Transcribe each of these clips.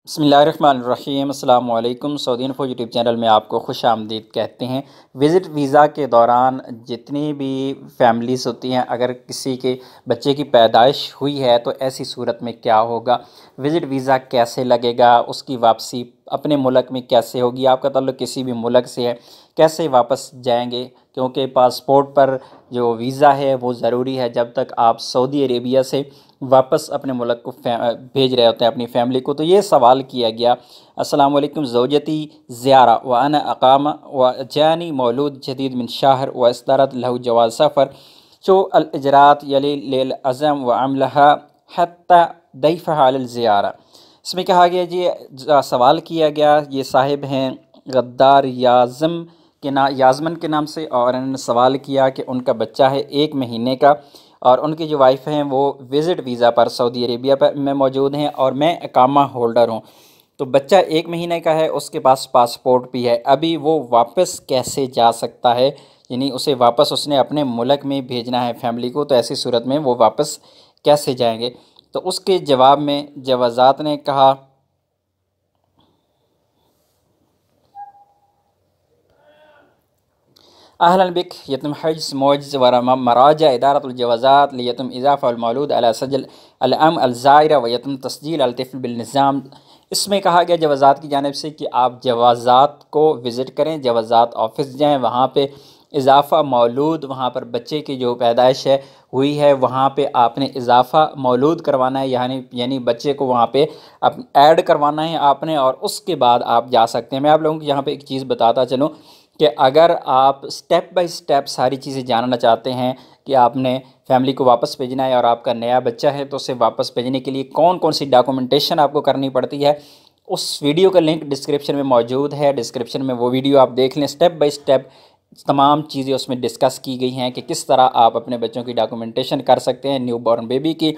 बिस्मिल्लाहिर्रहमानिर्रहीम अस्सलाम वालेकुम। सऊदी इन्फो यूट्यूब चैनल में आपको खुश आमदीद कहते हैं। विज़िट वीज़ा के दौरान जितनी भी फैमिलीज़ होती हैं, अगर किसी के बच्चे की पैदाइश हुई है तो ऐसी सूरत में क्या होगा, विज़िट वीज़ा कैसे लगेगा, उसकी वापसी अपने मुल्क में कैसे होगी, आपका ताल्लुक़ किसी भी मुल्क से है कैसे वापस जाएंगे, क्योंकि पासपोर्ट पर जो वीज़ा है वो ज़रूरी है जब तक आप सऊदी अरेबिया से वापस अपने मुल्क को भेज रहे होते हैं अपनी फ़ैमिली को। तो ये सवाल किया गया, अस्सलाम वालेकुम ज़ौजती ज़ियारा व अना अकामा व जानी मौलूद जदीद मिन शाहर व इस्तारत लहू जवाज़ सफ़र शो अल इजरात यली लेल अज़म व अमलहा हत्ता दैफ़हा अल ज़ियारा। इसमें कहा गया जी, सवाल किया गया, ये साहिब हैं गद्दार याज़मन के नाम से, और इन्होंने सवाल किया कि उनका बच्चा है 1 महीने का और उनकी जो वाइफ हैं वो विज़िट वीज़ा पर सऊदी अरेबिया पर में मौजूद हैं और मैं इकामा होल्डर हूँ। तो बच्चा 1 महीने का है, उसके पास पासपोर्ट भी है, अभी वो वापस कैसे जा सकता है, यानी उसे वापस उसने अपने मुल्क में भेजना है फैमिली को, तो ऐसी सूरत में वो वापस कैसे जाएंगे। तो उसके जवाब में जवाज़ात ने कहा, अहलन बिक यतम हज मौज व मराजा इदारतुल जवाज़ात लियतम इज़ाफ़ा अल मौलूद अला सजल अल अम अल ज़ायरा व यतम तस्जील अल तिफ़्ल बिल निज़ाम। इसमें कहा गया जवाज़ात की जानिब से कि आप जवाज़ात को विज़िट करें, जवाज़ात ऑफिस जाएँ, वहाँ पे इज़ाफ़ा मौलूद, वहाँ पर बच्चे की जो पैदाइश है हुई है वहाँ पे आपने इज़ाफ़ा मौलूद करवाना है, यानी बच्चे को वहाँ पे अब ऐड करवाना है आपने, और उसके बाद आप जा सकते हैं। मैं आप लोगों को यहाँ पे एक चीज़ बताता चलूँ कि अगर आप स्टेप बाय स्टेप सारी चीज़ें जानना चाहते हैं कि आपने फैमिली को वापस भेजना है और आपका नया बच्चा है तो उसे वापस भेजने के लिए कौन कौन सी डॉक्यूमेंटेशन आपको करनी पड़ती है, उस वीडियो का लिंक डिस्क्रिप्शन में मौजूद है। डिस्क्रिप्शन में वो वीडियो आप देख लें, स्टेप बाय स्टेप तमाम चीज़ें उसमें डिस्कस की गई हैं कि किस तरह आप अपने बच्चों की डॉक्यूमेंटेशन कर सकते हैं, न्यू बॉर्न बेबी की।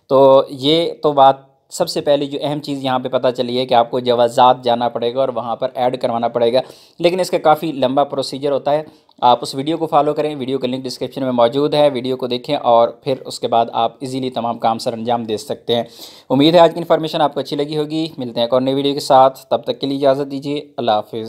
तो ये तो बात सबसे पहली जो अहम चीज़ यहाँ पे पता चली है कि आपको जवाज़ात जाना पड़ेगा और वहाँ पर ऐड करवाना पड़ेगा, लेकिन इसका काफ़ी लंबा प्रोसीजर होता है। आप उस वीडियो को फॉलो करें, वीडियो का लिंक डिस्क्रिप्शन में मौजूद है, वीडियो को देखें और फिर उसके बाद आप इजीली तमाम काम सर अंजाम दे सकते हैं। उम्मीद है आज की इन्फॉर्मेशन आपको अच्छी लगी होगी। मिलते हैं एक और नई वीडियो के साथ, तब तक के लिए इजाज़त दीजिए। अल्लाह हाफ़िज़।